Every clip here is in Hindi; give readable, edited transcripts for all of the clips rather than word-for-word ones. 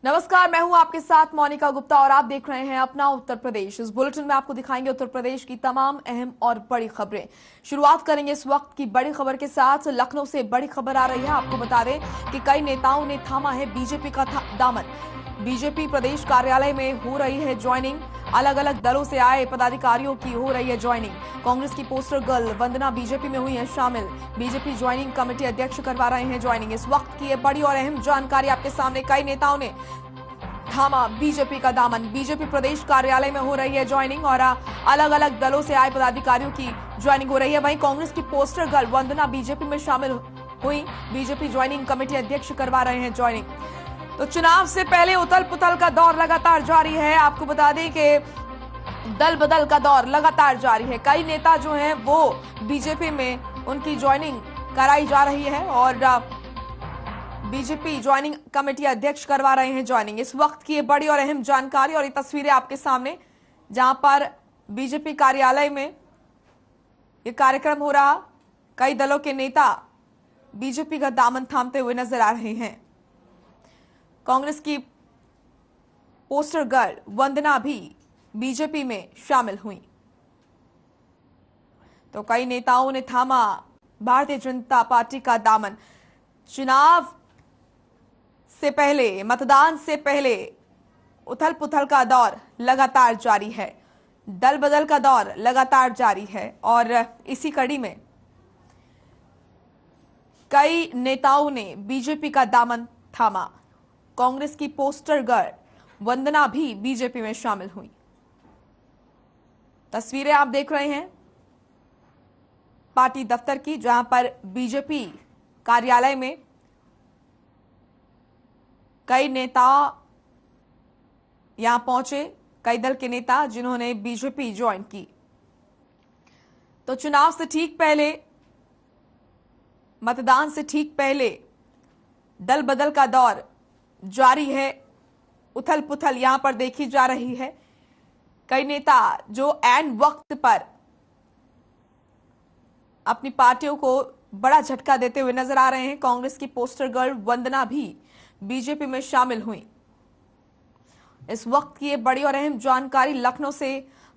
नमस्कार, मैं हूं आपके साथ मोनिका गुप्ता और आप देख रहे हैं अपना उत्तर प्रदेश। इस बुलेटिन में आपको दिखाएंगे उत्तर प्रदेश की तमाम अहम और बड़ी खबरें। शुरुआत करेंगे इस वक्त की बड़ी खबर के साथ। लखनऊ से बड़ी खबर आ रही है। आपको बता दें कि कई नेताओं ने थामा है बीजेपी का दामन। बीजेपी प्रदेश कार्यालय में हो रही है ज्वाइनिंग। अलग अलग दलों से आए पदाधिकारियों की हो रही है ज्वाइनिंग। कांग्रेस की पोस्टर गर्ल वंदना बीजेपी में हुई है शामिल। बीजेपी ज्वाइनिंग कमेटी अध्यक्ष करवा रहे हैं ज्वाइनिंग। इस वक्त की ये बड़ी और अहम जानकारी आपके सामने। कई नेताओं ने थामा बीजेपी का दामन। बीजेपी प्रदेश कार्यालय में हो रही है ज्वाइनिंग और अलग अलग दलों से आए पदाधिकारियों की ज्वाइनिंग हो रही है। वहीं कांग्रेस की पोस्टर गर्ल वंदना बीजेपी में शामिल हुई। बीजेपी ज्वाइनिंग कमेटी अध्यक्ष करवा रहे हैं ज्वाइनिंग। तो चुनाव से पहले उथल पुथल का दौर लगातार जारी है। आपको बता दें कि दल बदल का दौर लगातार जारी है। कई नेता जो हैं वो बीजेपी में उनकी ज्वाइनिंग कराई जा रही है और बीजेपी ज्वाइनिंग कमेटी अध्यक्ष करवा रहे हैं ज्वाइनिंग। इस वक्त की ये बड़ी और अहम जानकारी और ये तस्वीरें आपके सामने, जहां पर बीजेपी कार्यालय में ये कार्यक्रम हो रहा। कई दलों के नेता बीजेपी का दामन थामते हुए नजर आ रहे हैं। कांग्रेस की पोस्टर गर्ल वंदना भी बीजेपी में शामिल हुई। तो कई नेताओं ने थामा भारतीय जनता पार्टी का दामन। चुनाव से पहले, मतदान से पहले उथल पुथल का दौर लगातार जारी है। दल बदल का दौर लगातार जारी है और इसी कड़ी में कई नेताओं ने बीजेपी का दामन थामा। कांग्रेस की पोस्टर गर्ल वंदना भी बीजेपी में शामिल हुई। तस्वीरें आप देख रहे हैं पार्टी दफ्तर की, जहां पर बीजेपी कार्यालय में कई नेता यहां पहुंचे। कई दल के नेता जिन्होंने बीजेपी ज्वाइन की। तो चुनाव से ठीक पहले, मतदान से ठीक पहले दल बदल का दौर जारी है। उथल पुथल यहां पर देखी जा रही है। कई नेता जो ऐन वक्त पर अपनी पार्टियों को बड़ा झटका देते हुए नजर आ रहे हैं। कांग्रेस की पोस्टर गर्ल वंदना भी बीजेपी में शामिल हुई। इस वक्त की ये बड़ी और अहम जानकारी लखनऊ से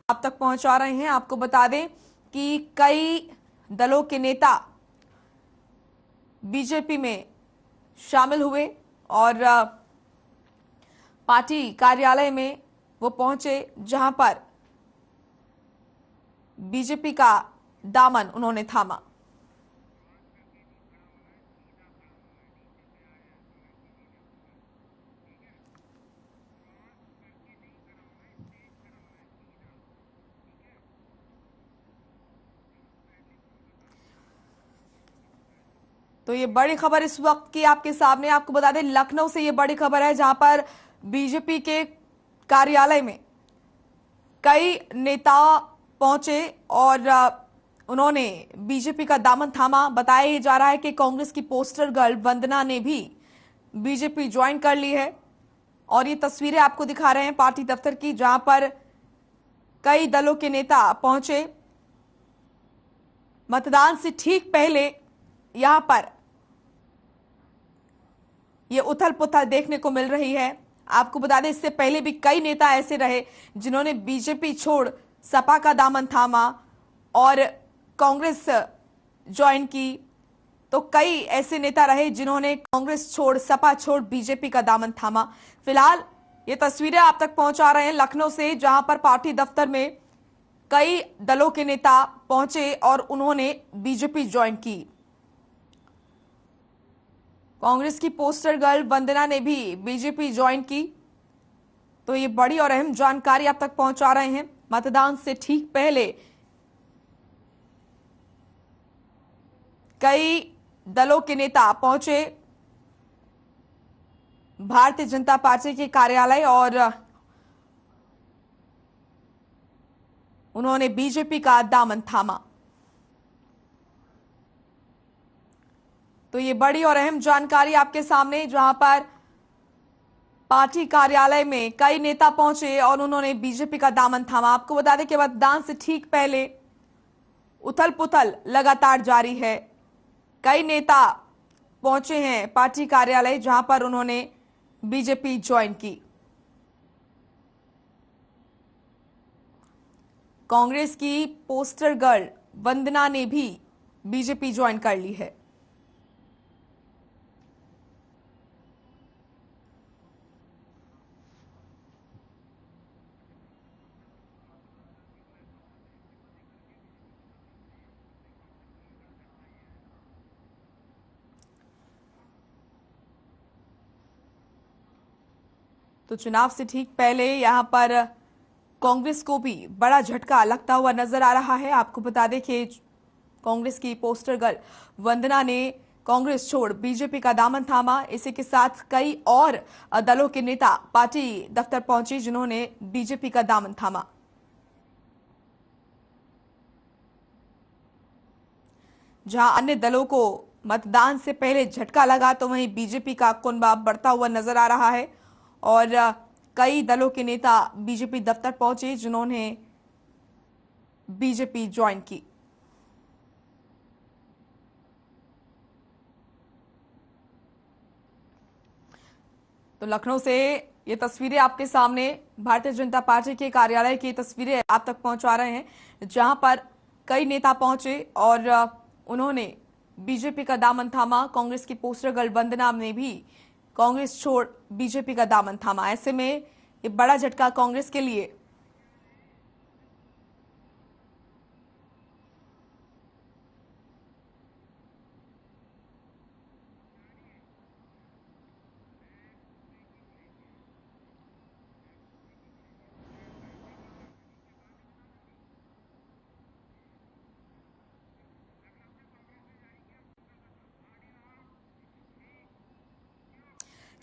आप तक पहुंचा रहे हैं। आपको बता दें कि कई दलों के नेता बीजेपी में शामिल हुए और पार्टी कार्यालय में वो पहुंचे, जहां पर बीजेपी का दामन उन्होंने थामा। तो ये बड़ी खबर इस वक्त की आपके सामने। आपको बता दें लखनऊ से ये बड़ी खबर है, जहां पर बीजेपी के कार्यालय में कई नेता पहुंचे और उन्होंने बीजेपी का दामन थामा। बताया जा रहा है कि कांग्रेस की पोस्टर गर्ल वंदना ने भी बीजेपी ज्वाइन कर ली है और ये तस्वीरें आपको दिखा रहे हैं पार्टी दफ्तर की, जहां पर कई दलों के नेता पहुंचे। मतदान से ठीक पहले यहां पर यह उथल पुथल देखने को मिल रही है। आपको बता दें इससे पहले भी कई नेता ऐसे रहे जिन्होंने बीजेपी छोड़ सपा का दामन थामा और कांग्रेस ज्वाइन की। तो कई ऐसे नेता रहे जिन्होंने कांग्रेस छोड़, सपा छोड़ बीजेपी का दामन थामा। फिलहाल ये तस्वीरें आप तक पहुंचा रहे हैं लखनऊ से, जहां पर पार्टी दफ्तर में कई दलों के नेता पहुंचे और उन्होंने बीजेपी ज्वाइन की। कांग्रेस की पोस्टर गर्ल वंदना ने भी बीजेपी ज्वाइन की। तो ये बड़ी और अहम जानकारी आप तक पहुंचा रहे हैं। मतदान से ठीक पहले कई दलों के नेता पहुंचे भारतीय जनता पार्टी के कार्यालय और उन्होंने बीजेपी का दामन थामा। तो ये बड़ी और अहम जानकारी आपके सामने, जहां पर पार्टी कार्यालय में कई नेता पहुंचे और उन्होंने बीजेपी का दामन थामा। आपको बता दें कि मतदान से ठीक पहले उथल पुथल लगातार जारी है। कई नेता पहुंचे हैं पार्टी कार्यालय, जहां पर उन्होंने बीजेपी ज्वाइन की। कांग्रेस की पोस्टर गर्ल वंदना ने भी बीजेपी ज्वाइन कर ली है। तो चुनाव से ठीक पहले यहां पर कांग्रेस को भी बड़ा झटका लगता हुआ नजर आ रहा है। आपको बता दें कि कांग्रेस की पोस्टर गर्ल वंदना ने कांग्रेस छोड़ बीजेपी का दामन थामा। इसी के साथ कई और दलों के नेता पार्टी दफ्तर पहुंचे जिन्होंने बीजेपी का दामन थामा। जहां अन्य दलों को मतदान से पहले झटका लगा तो वहीं बीजेपी का कुनबा बढ़ता हुआ नजर आ रहा है और कई दलों के नेता बीजेपी दफ्तर पहुंचे जिन्होंने बीजेपी ज्वाइन की। तो लखनऊ से ये तस्वीरें आपके सामने भारतीय जनता पार्टी के कार्यालय की तस्वीरें आप तक पहुंचा रहे हैं जहां पर कई नेता पहुंचे और उन्होंने बीजेपी का दामन थामा। कांग्रेस की पोस्टर गर्ल वंदना ने भी कांग्रेस छोड़ बीजेपी का दामन थामा। ऐसे में ये बड़ा झटका कांग्रेस के लिए।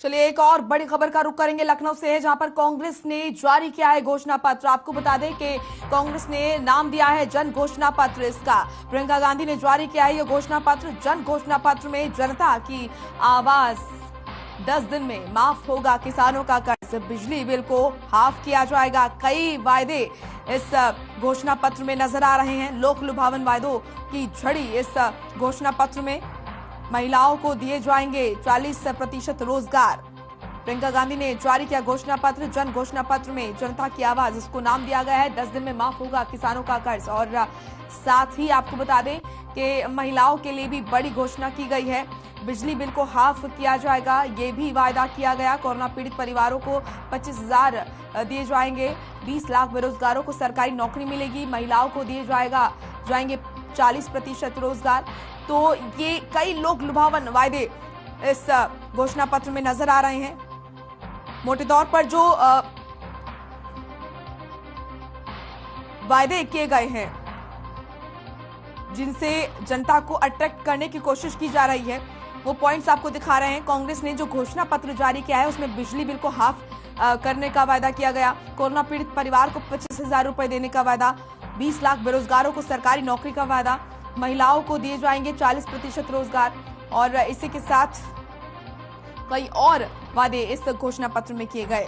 चलिए एक और बड़ी खबर का रुख करेंगे लखनऊ से है जहां पर कांग्रेस ने जारी किया है घोषणा पत्र। आपको बता दें कि कांग्रेस ने नाम दिया है जन घोषणा पत्र। इसका प्रियंका गांधी ने जारी किया है यह घोषणा पत्र। जन घोषणा पत्र में जनता की आवाज 10 दिन में माफ होगा किसानों का कर्ज, बिजली बिल को हाफ किया जाएगा। कई वायदे इस घोषणा पत्र में नजर आ रहे हैं। लोक लुभावन वायदों की झड़ी इस घोषणा पत्र में। महिलाओं को दिए जाएंगे 40% रोजगार। प्रियंका गांधी ने जारी किया घोषणा पत्र। जन घोषणा पत्र में जनता की आवाज, इसको नाम दिया गया है 10 दिन में माफ होगा किसानों का कर्ज। और साथ ही आपको बता दें कि महिलाओं के लिए भी बड़ी घोषणा की गई है। बिजली बिल को हाफ किया जाएगा, ये भी वायदा किया गया। कोरोना पीड़ित परिवारों को 25,000 दिए जाएंगे। 20 लाख बेरोजगारों को सरकारी नौकरी मिलेगी। महिलाओं को दिए जाएंगे 40% रोजगार। तो ये कई लोक लुभावन वायदे इस घोषणा पत्र में नजर आ रहे हैं। मोटे तौर पर जो वायदे किए गए हैं जिनसे जनता को अट्रैक्ट करने की कोशिश की जा रही है वो पॉइंट्स आपको दिखा रहे हैं। कांग्रेस ने जो घोषणा पत्र जारी किया है उसमें बिजली बिल को हाफ करने का वायदा किया गया। कोरोना पीड़ित परिवार को 25,000 रुपए देने का वायदा। 20 लाख बेरोजगारों को सरकारी नौकरी का वायदा। महिलाओं को दिए जाएंगे 40% रोजगार। और इसी के साथ कई और वादे इस घोषणा पत्र में किए गए।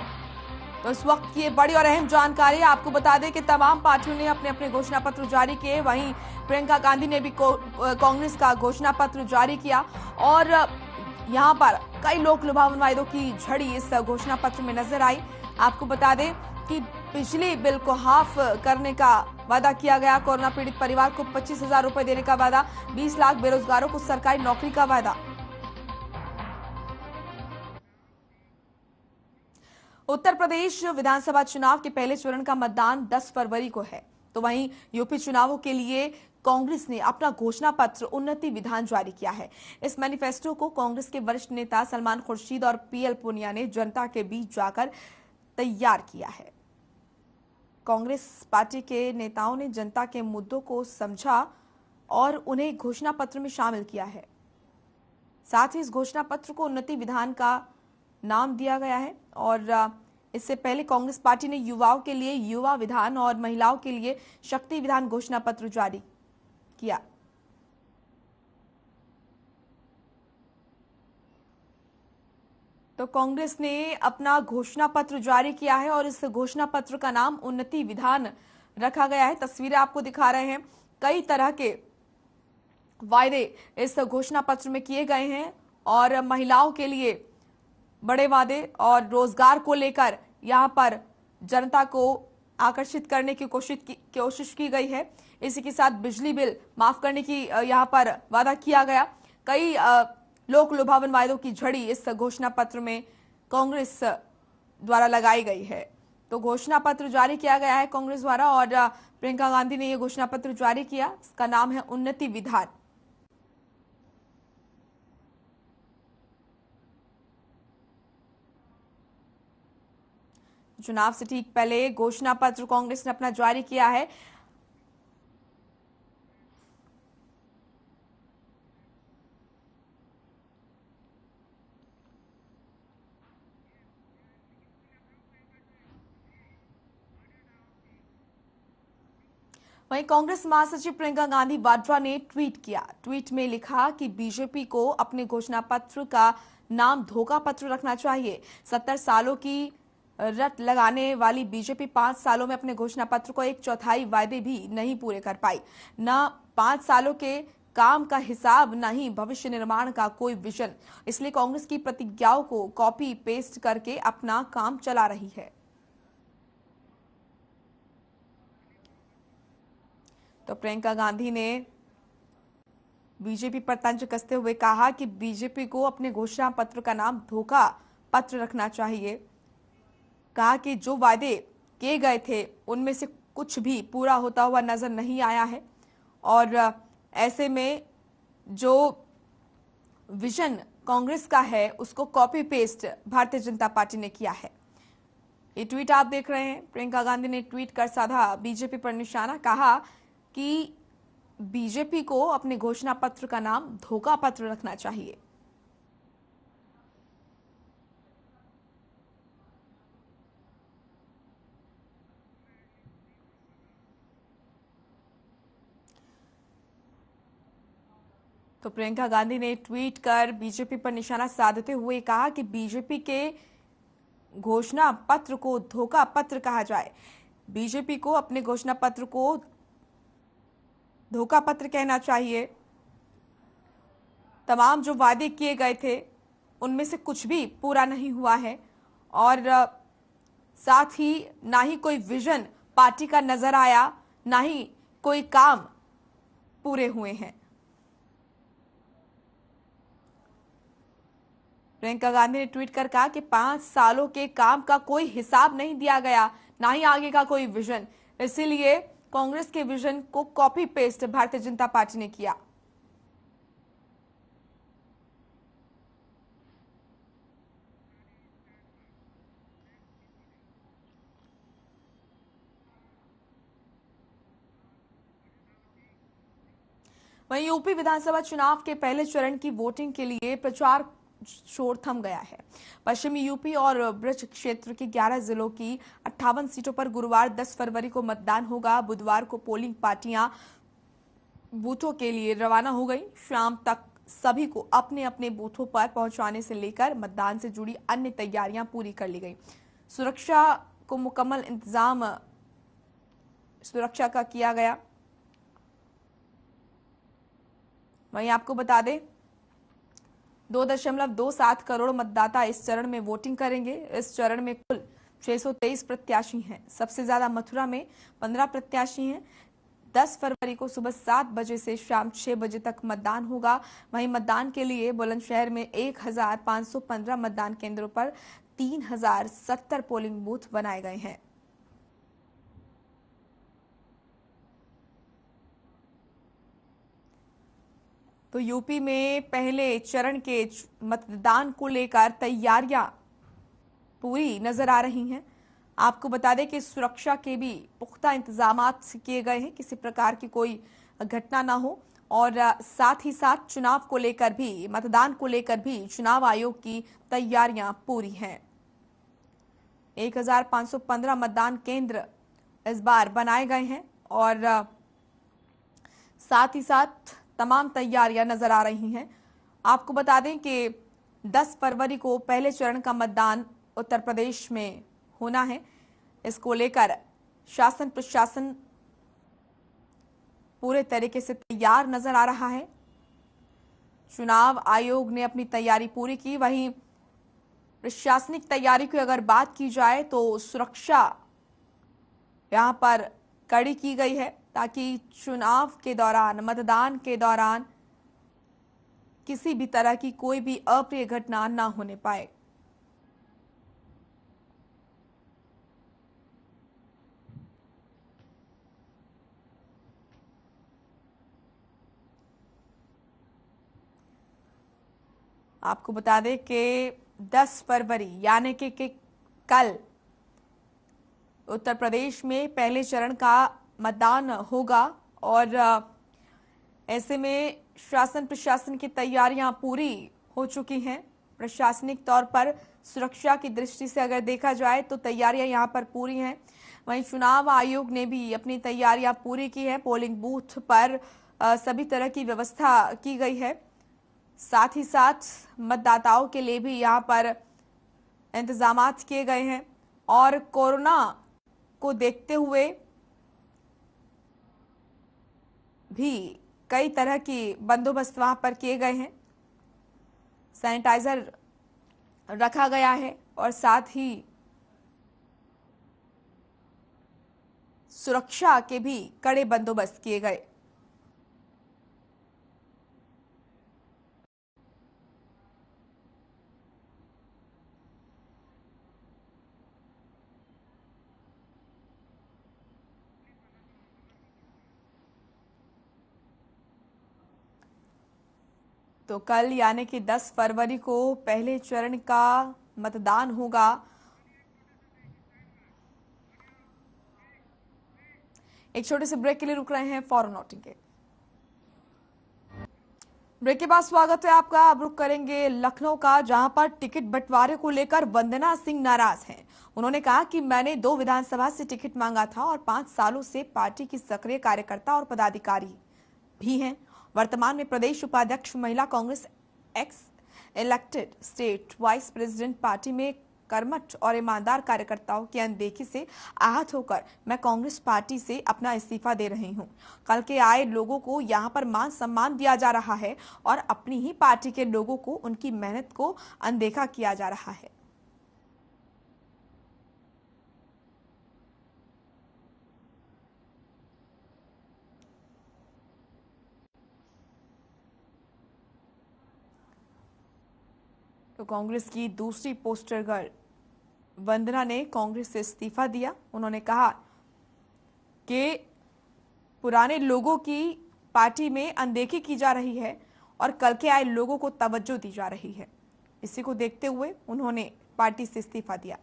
तो इस वक्त की बड़ी और अहम जानकारी आपको बता दें कि तमाम पार्टियों ने अपने अपने घोषणा पत्र जारी किए। वहीं प्रियंका गांधी ने भी कांग्रेस का घोषणा पत्र जारी किया और यहां पर कई लोक लुभावन वायदों की झड़ी इस घोषणा पत्र में नजर आई। आपको बता दें कि बिजली बिल को हाफ करने का वादा किया गया। कोरोना पीड़ित परिवार को 25,000 रुपए देने का वादा। 20 लाख बेरोजगारों को सरकारी नौकरी का वादा। उत्तर प्रदेश विधानसभा चुनाव के पहले चरण का मतदान 10 फरवरी को है। तो वहीं यूपी चुनावों के लिए कांग्रेस ने अपना घोषणा पत्र उन्नति विधान जारी किया है। इस मैनिफेस्टो को कांग्रेस के वरिष्ठ नेता सलमान खुर्शीद और पीएल पूनिया ने जनता के बीच जाकर तैयार किया है। कांग्रेस पार्टी के नेताओं ने जनता के मुद्दों को समझा और उन्हें घोषणा पत्र में शामिल किया है। साथ ही इस घोषणा पत्र को उन्नति विधान का नाम दिया गया है और इससे पहले कांग्रेस पार्टी ने युवाओं के लिए युवा विधान और महिलाओं के लिए शक्ति विधान घोषणा पत्र जारी किया। तो कांग्रेस ने अपना घोषणा पत्र जारी किया है और इस घोषणा पत्र का नाम उन्नति विधान रखा गया है। तस्वीरें आपको दिखा रहे हैं। कई तरह के वायदे इस घोषणा पत्र में किए गए हैं और महिलाओं के लिए बड़े वादे और रोजगार को लेकर यहां पर जनता को आकर्षित करने की कोशिश की गई है। इसी के साथ बिजली बिल माफ करने की यहां पर वादा किया गया। कई लोक लुभावन वायदों की झड़ी इस घोषणा पत्र में कांग्रेस द्वारा लगाई गई है। तो घोषणा पत्र जारी किया गया है कांग्रेस द्वारा और प्रियंका गांधी ने यह घोषणा पत्र जारी किया। इसका नाम है उन्नति विधान। चुनाव से ठीक पहले घोषणा पत्र कांग्रेस ने अपना जारी किया है। वहीं कांग्रेस महासचिव प्रियंका गांधी वाड्रा ने ट्वीट किया। ट्वीट में लिखा कि बीजेपी को अपने घोषणा पत्र का नाम धोखा पत्र रखना चाहिए। 70 सालों की रट लगाने वाली बीजेपी 5 सालों में अपने घोषणा पत्र को 1/4 वायदे भी नहीं पूरे कर पाई। न 5 सालों के काम का हिसाब, न ही भविष्य निर्माण का कोई विजन। इसलिए कांग्रेस की प्रतिज्ञाओं को कॉपी पेस्ट करके अपना काम चला रही है। तो प्रियंका गांधी ने बीजेपी पर तंज कसते हुए कहा कि बीजेपी को अपने घोषणा पत्र का नाम धोखा पत्र रखना चाहिए। कहा कि जो वादे किए गए थे उनमें से कुछ भी पूरा होता हुआ नजर नहीं आया है और ऐसे में जो विजन कांग्रेस का है उसको copy paste Bharatiya Janata party ने किया है। ये ट्वीट आप देख रहे हैं। प्रियंका गांधी ने ट्वीट कर साधा बीजेपी पर निशाना। कहा कि बीजेपी को अपने घोषणा पत्र का नाम धोखा पत्र रखना चाहिए। तो प्रियंका गांधी ने ट्वीट कर बीजेपी पर निशाना साधते हुए कहा कि बीजेपी के घोषणा पत्र को धोखा पत्र कहा जाए। बीजेपी को अपने घोषणा पत्र को धोखा पत्र कहना चाहिए। तमाम जो वादे किए गए थे उनमें से कुछ भी पूरा नहीं हुआ है और साथ ही ना ही कोई विजन पार्टी का नजर आया, ना ही कोई काम पूरे हुए हैं। प्रियंका गांधी ने ट्वीट कर कहा कि 5 सालों के काम का कोई हिसाब नहीं दिया गया, ना ही आगे का कोई विजन। इसीलिए कांग्रेस के विजन को copy paste Bharatiya Janata party ने किया। वहीं यूपी विधानसभा चुनाव के पहले चरण की वोटिंग के लिए प्रचार शोर थम गया है। पश्चिमी यूपी और ब्रज क्षेत्र के 11 जिलों की 58 सीटों पर गुरुवार 10 फरवरी को मतदान होगा। बुधवार को पोलिंग पार्टियां बूथों के लिए रवाना हो गई। शाम तक सभी को अपने अपने बूथों पर पहुंचाने से लेकर मतदान से जुड़ी अन्य तैयारियां पूरी कर ली गई। सुरक्षा को मुकम्मल इंतजाम सुरक्षा का किया गया। वहीं आपको बता दें 2.27 करोड़ मतदाता इस चरण में वोटिंग करेंगे। इस चरण में कुल 623 प्रत्याशी हैं। सबसे ज्यादा मथुरा में 15 प्रत्याशी हैं। 10 फरवरी को सुबह 7 बजे से शाम 6 बजे तक मतदान होगा। वहीं मतदान के लिए बुलंदशहर में 1515 मतदान केंद्रों पर 3070 पोलिंग बूथ बनाए गए हैं। तो यूपी में पहले चरण के मतदान को लेकर तैयारियां पूरी नजर आ रही हैं। आपको बता दें कि सुरक्षा के भी पुख्ता इंतजामात किए गए हैं, किसी प्रकार की कोई घटना ना हो और साथ ही साथ चुनाव को लेकर भी, मतदान को लेकर भी चुनाव आयोग की तैयारियां पूरी हैं। 1515 मतदान केंद्र इस बार बनाए गए हैं और साथ ही साथ तमाम तैयारियां नजर आ रही हैं। आपको बता दें कि 10 फरवरी को पहले चरण का मतदान उत्तर प्रदेश में होना है। इसको लेकर शासन प्रशासन पूरे तरीके से तैयार नजर आ रहा है। चुनाव आयोग ने अपनी तैयारी पूरी की। वहीं प्रशासनिक तैयारी की अगर बात की जाए तो सुरक्षा यहां पर कड़ी की गई है ताकि चुनाव के दौरान, मतदान के दौरान किसी भी तरह की कोई भी अप्रिय घटना ना होने पाए। आपको बता दें कि 10 फरवरी यानी कि कल उत्तर प्रदेश में पहले चरण का मतदान होगा और ऐसे में शासन प्रशासन की तैयारियां पूरी हो चुकी हैं। प्रशासनिक तौर पर सुरक्षा की दृष्टि से अगर देखा जाए तो तैयारियां यहां पर पूरी हैं। वहीं चुनाव आयोग ने भी अपनी तैयारियां पूरी की है। पोलिंग बूथ पर सभी तरह की व्यवस्था की गई है। साथ ही साथ मतदाताओं के लिए भी यहां पर इंतजामात किए गए हैं और कोरोना को देखते हुए भी कई तरह की बंदोबस्त वहां पर किए गए हैं। सैनिटाइजर रखा गया है और साथ ही सुरक्षा के भी कड़े बंदोबस्त किए गए। तो कल यानी कि 10 फरवरी को पहले चरण का मतदान होगा। एक छोटे से ब्रेक के लिए रुक रहे हैं, फौरन लौटेंगे। ब्रेक के बाद स्वागत है आपका। अब रुक करेंगे लखनऊ का, जहां पर टिकट बंटवारे को लेकर वंदना सिंह नाराज हैं। उन्होंने कहा कि मैंने 2 विधानसभा से टिकट मांगा था और 5 सालों से पार्टी की सक्रिय कार्यकर्ता और पदाधिकारी भी हैं। वर्तमान में प्रदेश उपाध्यक्ष महिला Congress, x elected state wise president. Party में कर्मठ और ईमानदार कार्यकर्ताओं की अनदेखी से आहत होकर मैं कांग्रेस पार्टी से अपना इस्तीफा दे रही हूं। कल के आए लोगों को यहां पर मान सम्मान दिया जा रहा है और अपनी ही पार्टी के लोगों को उनकी मेहनत को अनदेखा किया जा रहा है। तो कांग्रेस की दूसरी पोस्टर गर्ल वंदना ने कांग्रेस से इस्तीफा दिया। उन्होंने कहा कि पुराने लोगों की पार्टी में अनदेखी की जा रही है और कल के आए लोगों को तवज्जो दी जा रही है। इसी को देखते हुए उन्होंने पार्टी से इस्तीफा दिया।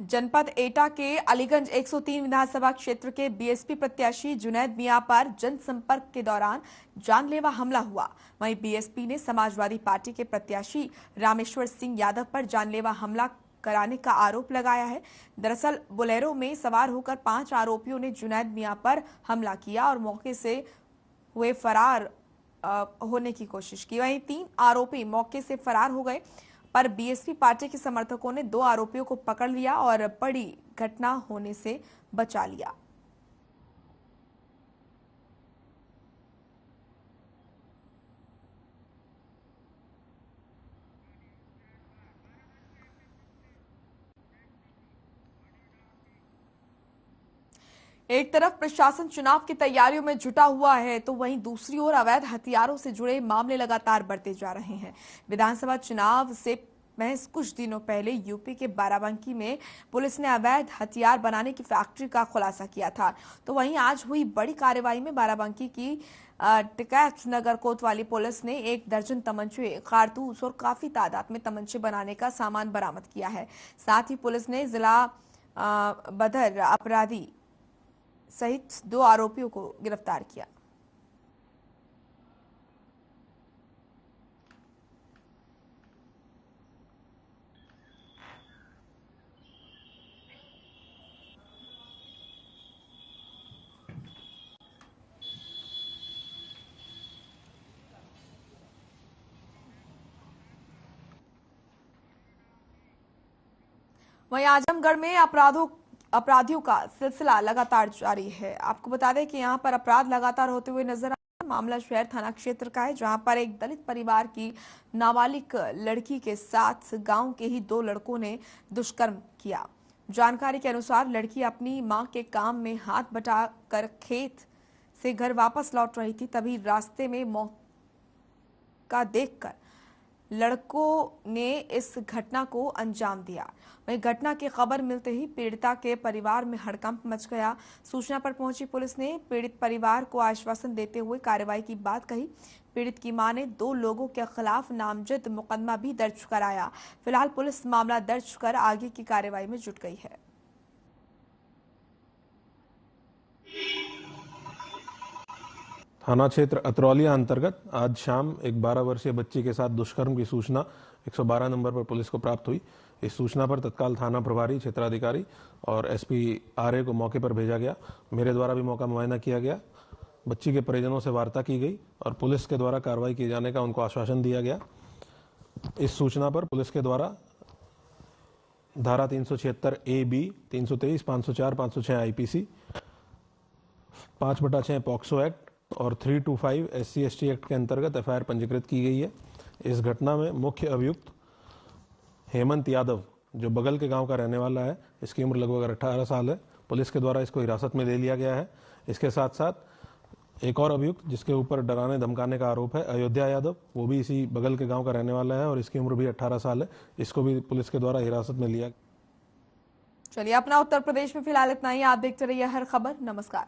जनपद एटा के अलीगंज 103 विधानसभा क्षेत्र के बीएसपी प्रत्याशी जुनैद मियां पर जनसंपर्क के दौरान जानलेवा हमला हुआ। वहीं बीएसपी ने समाजवादी पार्टी के प्रत्याशी रामेश्वर सिंह यादव पर जानलेवा हमला कराने का आरोप लगाया है। दरअसल बोलेरो में सवार होकर 5 आरोपियों ने जुनैद मियां पर हमला किया और मौके से हुए फरार होने की कोशिश की। वहीं 3 आरोपी मौके से फरार हो गए, पर बीएसपी पार्टी के समर्थकों ने 2 आरोपियों को पकड़ लिया और बड़ी घटना होने से बचा लिया। एक तरफ प्रशासन चुनाव की तैयारियों में जुटा हुआ है तो वहीं दूसरी ओर अवैध हथियारों से जुड़े मामले लगातार बढ़ते जा रहे हैं। विधानसभा चुनाव से महज कुछ दिनों पहले यूपी के बाराबंकी में पुलिस ने अवैध हथियार बनाने की फैक्ट्री का खुलासा किया था। तो वहीं आज हुई बड़ी कार्रवाई में बाराबंकी की टिकैत नगर कोतवाली पुलिस ने 1 दर्जन तमंचे, कारतूस और काफी तादाद में तमंचे बनाने का सामान बरामद किया है। साथ ही पुलिस ने जिला बदर अपराधी सहित 2 आरोपियों को गिरफ्तार किया। वहीं आजमगढ़ में अपराधियों का सिलसिला लगातार जारी है। आपको बता दें कि यहां पर अपराध लगातार होते हुए नजर आ रहे हैं। मामला शहर थाना क्षेत्र का है, जहां पर एक दलित परिवार की नाबालिग लड़की के साथ गांव के ही 2 लड़कों ने दुष्कर्म किया। जानकारी के अनुसार लड़की अपनी मां के काम में हाथ बटाकर खेत से घर वापस लौट रही थी, तभी रास्ते में मौका देखकर लड़कों ने इस घटना को अंजाम दिया। वहीं घटना की खबर मिलते ही पीड़िता के परिवार में हड़कंप मच गया। सूचना पर पहुंची पुलिस ने पीड़ित परिवार को आश्वासन देते हुए कार्रवाई की बात कही। पीड़ित की मां ने 2 लोगों के खिलाफ नामजद मुकदमा भी दर्ज कराया। फिलहाल पुलिस मामला दर्ज कर आगे की कार्रवाई में जुट गई है। थाना क्षेत्र अतरौलिया अंतर्गत आज शाम एक 12 वर्षीय बच्ची के साथ दुष्कर्म की सूचना 112 नंबर पर पुलिस को प्राप्त हुई। इस सूचना पर तत्काल थाना प्रभारी, क्षेत्राधिकारी और एसपी आरए को मौके पर भेजा गया। मेरे द्वारा भी मौका मुआयना किया गया। बच्ची के परिजनों से वार्ता की गई और पुलिस के द्वारा कार्रवाई किए जाने का उनको आश्वासन दिया गया। इस सूचना पर पुलिस के द्वारा धारा 376A-B, 323, 504, 506 आईपीसी, 5/6 पॉक्सो एक्ट और 325 SC/ST एक्ट के अंतर्गत एफआईआर पंजीकृत की गई है। इस घटना में मुख्य अभियुक्त हेमंत यादव, जो बगल के गांव का रहने वाला है, इसकी उम्र लगभग 18 साल है। पुलिस के द्वारा इसको हिरासत में ले लिया गया है। इसके साथ साथ एक और अभियुक्त जिसके ऊपर डराने धमकाने का आरोप है, अयोध्या यादव, वो भी इसी बगल के गांव का रहने वाला है और इसकी उम्र भी 18 साल है। इसको भी पुलिस के द्वारा हिरासत में लिया। चलिए, अपना उत्तर प्रदेश में फिलहाल इतना ही। आप देखते रहिए हर खबर। नमस्कार।